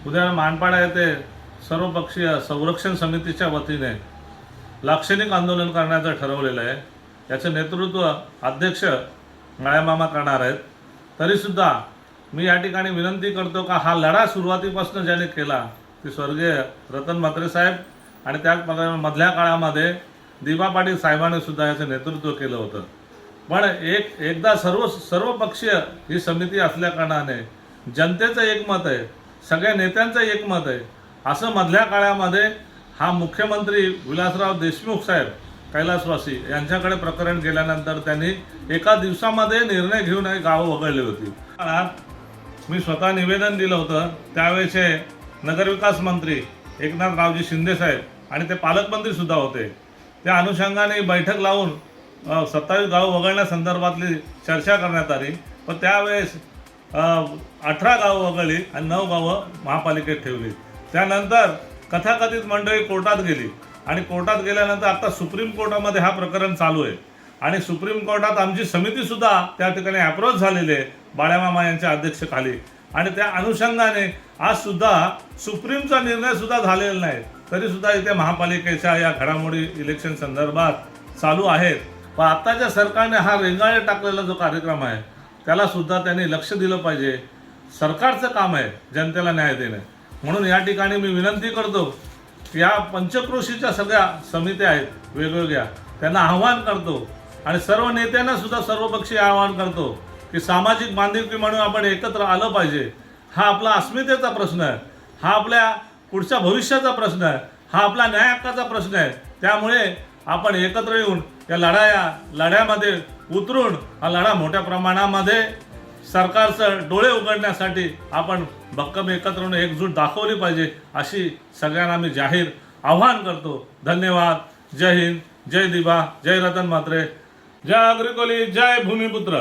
उद्या मानपाडा येथे सर्वपक्षीय संरक्षण समितीच्या वतीने लाक्षणिक आंदोलन करण्याचं ठरवलेलं आहे। याचं नेतृत्व अध्यक्ष माळ्यामामा करणार आहेत। तरीसुद्धा मी या ठिकाणी विनंती करतो का हा लढा सुरुवातीपासून ज्याने केला ते स्वर्गीय रतन म्हात्रे साहेब आणि त्या मधल्या काळामध्ये दिबा पाटील साहेबांनी सुद्धा याचं नेतृत्व केलं होतं। पण एकदा सर्वपक्षीय ही समिती असल्या कारणाने जनतेचं एकमत आहे, सगळ्या नेत्यांचं एकमत आहे। असं मधल्या काळामध्ये हा मुख्यमंत्री विलासराव देशमुख साहेब कैलासवासी यांच्याकडे प्रकरण गेल्यानंतर त्यांनी एका दिवसामध्ये निर्णय घेऊन हे गावं वगळली होती। मी स्वतः निवेदन दिलं होतं, त्यावेळेचे नगरविकास मंत्री एकनाथरावजी शिंदे साहेब आणि ते पालकमंत्री सुद्धा होते। त्या अनुषंगाने बैठक लावून 27 गावं वगळण्यासंदर्भातली चर्चा करण्यात आली। पण त्यावेळेस 18 गावं वगळली आणि 9 गावं महापालिकेत ठेवली। त्यानंतर कथाकथित मंडळी कोर्टात गेली आणि कोर्टात गेल्यानंतर आता सुप्रीम कोर्टामध्ये हा प्रकरण चालू आहे आणि सुप्रीम कोर्टात आमची समितीसुद्धा त्या ठिकाणी अप्रोच झालेली आहे बाळ्यामामा यांच्या अध्यक्षतेखाली। आणि त्या अनुषंगाने आज सुद्धा सुप्रीमचा निर्णय सुद्धा झालेला नाही, तरीसुद्धा इथे महापालिकेच्या या घडामोडी इलेक्शन संदर्भात चालू आहेत। पण आत्ताच्या सरकारने हा रेंगाळे टाकलेला जो कार्यक्रम आहे त्याला सुद्धा त्यांनी लक्ष दिलं पाहिजे। सरकारचं काम आहे जनतेला न्याय देणे। म्हणून या ठिकाणी मी विनंती करतो की या पंचक्रोशीच्या सगळ्या समित्या आहेत वेगवेगळ्या, त्यांना आव्हान करतो आणि सर्व नेत्यांना सुद्धा सर्वपक्षीय आव्हान करतो की सामाजिक बांधिलकी म्हणून आपण एकत्र आलं पाहिजे। हा आपला अस्मितेचा प्रश्न आहे, हा आपल्या पुढच्या भविष्याचा प्रश्न आहे, हा आपला न्याय हक्काचा प्रश्न आहे। त्यामुळे आपण एकत्र येऊन या लढ्यामध्ये उतरून हा लढा मोठ्या प्रमाणामध्ये सरकारचं डोळे उघडण्यासाठी आपण भक्कम एकत्र येऊन एकजूट दाखवली पाहिजे, अशी सगळ्यांना मी जाहीर आव्हान करतो। धन्यवाद। जय हिंद, जय दिबा, जय रतन म्हात्रे, जय अग्रकोली, जय भूमिपुत्र।